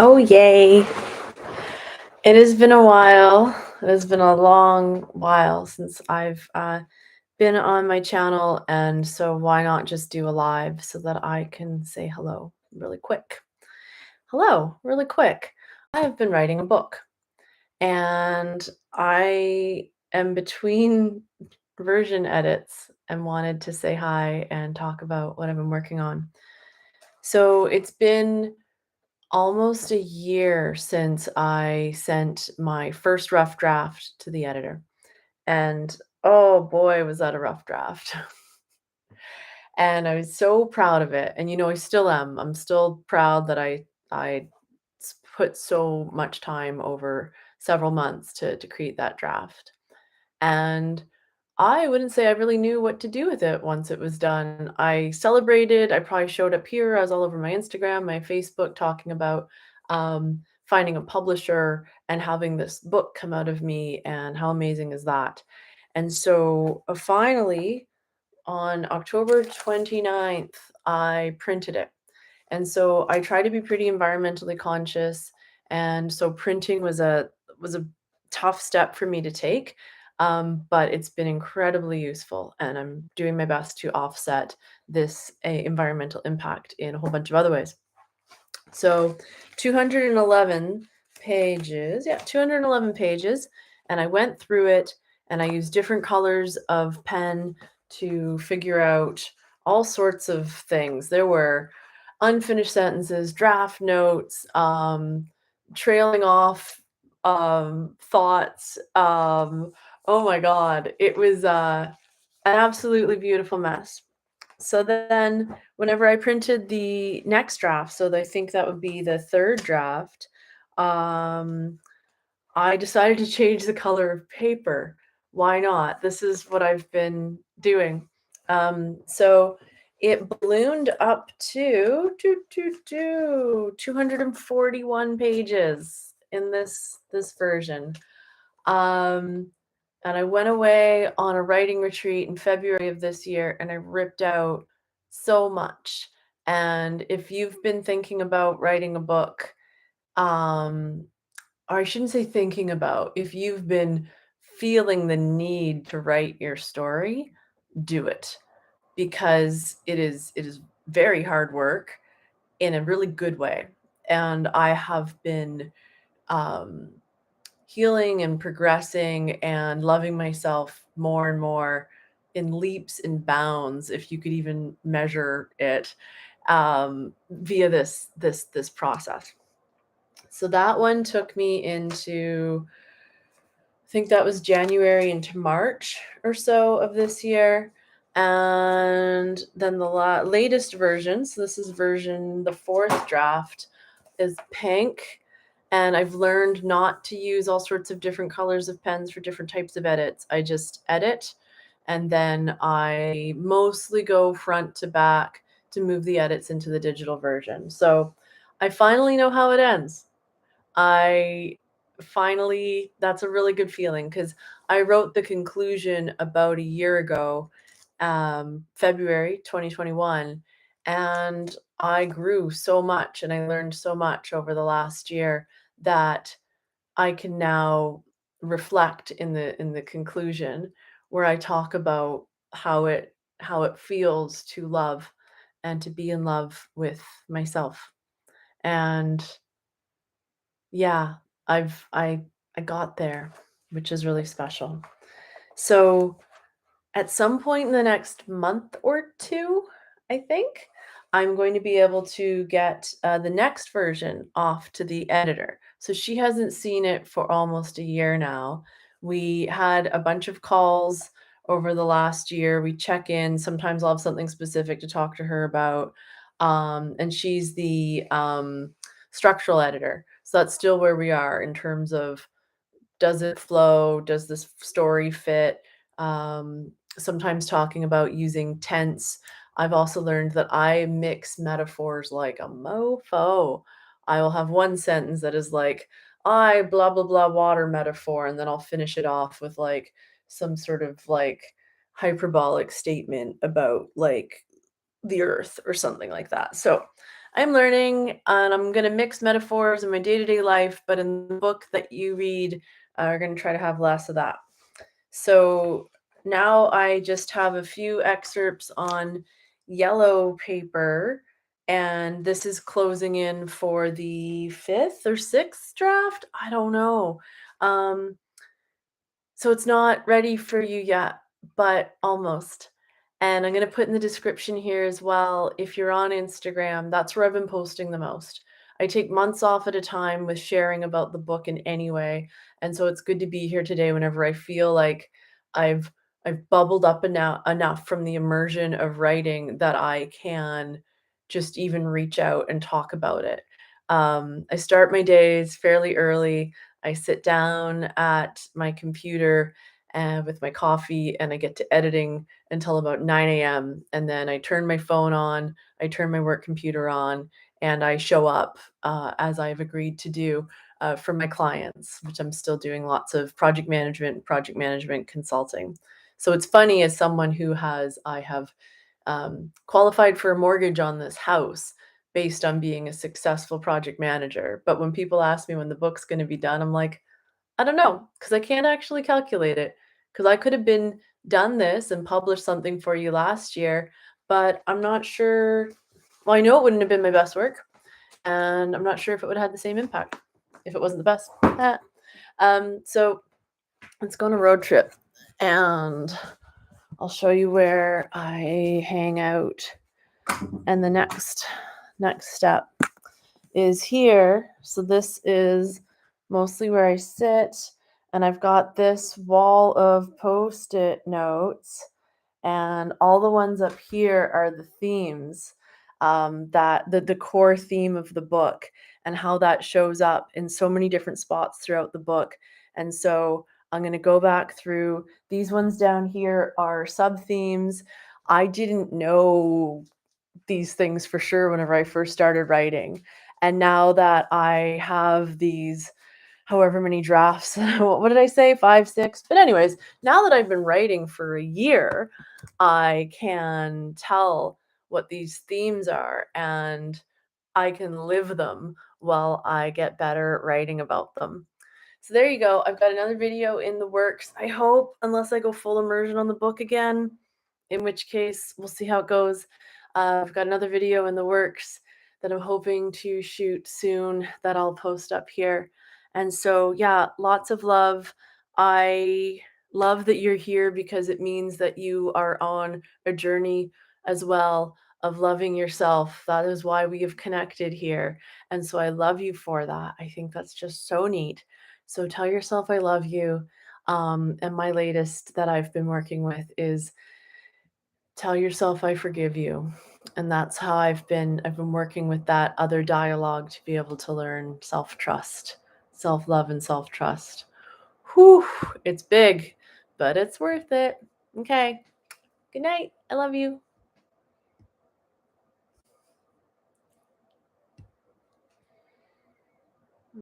Oh, yay. It has been a while. It has been a long while since I've been on my channel, and so why not just do a live so that I can say hello really quick. Hello, really quick. I have been writing a book, and I am between version edits and wanted to say hi and talk about what I've been working on. So it's been almost a year since I sent my first rough draft to the editor. And oh boy, was that a rough draft. And I was so proud of it. And I still am. I'm still proud that I put so much time over several months to create that draft. And I wouldn't say I really knew what to do with it once it was done. I celebrated. I probably showed up here. I was all over my Instagram, my Facebook, talking about finding a publisher and having this book come out of me, and how amazing is that? And so finally, on October 29th, I printed it. And so I try to be pretty environmentally conscious, and so printing was a tough step for me to take, but it's been incredibly useful, and I'm doing my best to offset this environmental impact in a whole bunch of other ways. So 211 pages, yeah, 211 pages, and I went through it, and I used different colors of pen to figure out all sorts of things. There were unfinished sentences, draft notes, trailing off thoughts. Oh my God, it was an absolutely beautiful mess. So then, whenever I printed the next draft, so I think that would be the third draft, um, I decided to change the color of paper. Why not? This is what I've been doing. So it ballooned up to 241 pages in this version. Um, and I went away on a writing retreat in February of this year, and I ripped out so much. And if you've been thinking about writing a book, um, or I shouldn't say thinking about, if you've been feeling the need to write your story, do it, because it is very hard work in a really good way. And I have been um, healing and progressing and loving myself more and more in leaps and bounds, if you could even measure it, via this process. So that one took me into, I think that was January into March or so of this year. And then the latest version, so this is the fourth draft, is pink. And I've learned not to use all sorts of different colors of pens for different types of edits. I just edit, and then I mostly go front to back to move the edits into the digital version. So I finally know how it ends. I finally, that's a really good feeling, because I wrote the conclusion about a year ago, February 2021, and I grew so much and I learned so much over the last year that I can now reflect in the conclusion, where I talk about how it feels to love and to be in love with myself. And yeah, I got there, which is really special. So at some point in the next month or two, I think, I'm going to be able to get the next version off to the editor. So she hasn't seen it for almost a year now. We had a bunch of calls over the last year. We check in. Sometimes I'll have something specific to talk to her about. And she's the structural editor. So that's still where we are in terms of, does it flow? Does this story fit? Sometimes talking about using tense. I've also learned that I mix metaphors like a mofo. I will have one sentence that is like, I blah, blah, blah water metaphor, and then I'll finish it off with like some sort of like hyperbolic statement about like the earth or something like that. So I'm learning, and I'm going to mix metaphors in my day-to-day life, but in the book that you read, we're going to try to have less of that. So now I just have a few excerpts on yellow paper, and this is closing in for the 5th or 6th draft. I don't know. So it's not ready for you yet, but almost. And I'm going to put in the description here as well. If you're on Instagram, that's where I've been posting the most. I take months off at a time with sharing about the book in any way. And so it's good to be here today whenever I feel like I've I've bubbled up enough from the immersion of writing that I can just even reach out and talk about it. I start my days fairly early. I sit down at my computer with my coffee and I get to editing until about 9 a.m. And then I turn my phone on, I turn my work computer on, and I show up as I've agreed to do for my clients, which I'm still doing lots of project management consulting. So it's funny as someone I have qualified for a mortgage on this house based on being a successful project manager. But when people ask me when the book's going to be done, I'm like, I don't know, because I can't actually calculate it. Because I could have been done this and published something for you last year, but I'm not sure. Well, I know it wouldn't have been my best work, and I'm not sure if it would have had the same impact if it wasn't the best. So let's go on a road trip, and I'll show you where I hang out. And the next step is here. So this is mostly where I sit, and I've got this wall of post-it notes, and all the ones up here are the themes, that the core theme of the book and how that shows up in so many different spots throughout the book. And so I'm going to go back through these ones down here are sub themes. I didn't know these things for sure whenever I first started writing. And now that I have these however many drafts, what did I say? 5, 6. But anyways, now that I've been writing for a year, I can tell what these themes are and I can live them while I get better at writing about them. So there you go. I've got another video in the works. I hope, unless I go full immersion on the book again, in which case we'll see how it goes. I've got another video in the works that I'm hoping to shoot soon that I'll post up here. And so, yeah, lots of love. I love that you're here because it means that you are on a journey as well of loving yourself. That is why we have connected here. And so I love you for that. I think that's just so neat. So tell yourself I love you. And my latest that I've been working with is tell yourself I forgive you. And that's how I've been working with that other dialogue to be able to learn self-trust, self-love and self-trust. Whew, it's big, but it's worth it. Okay. Good night. I love you.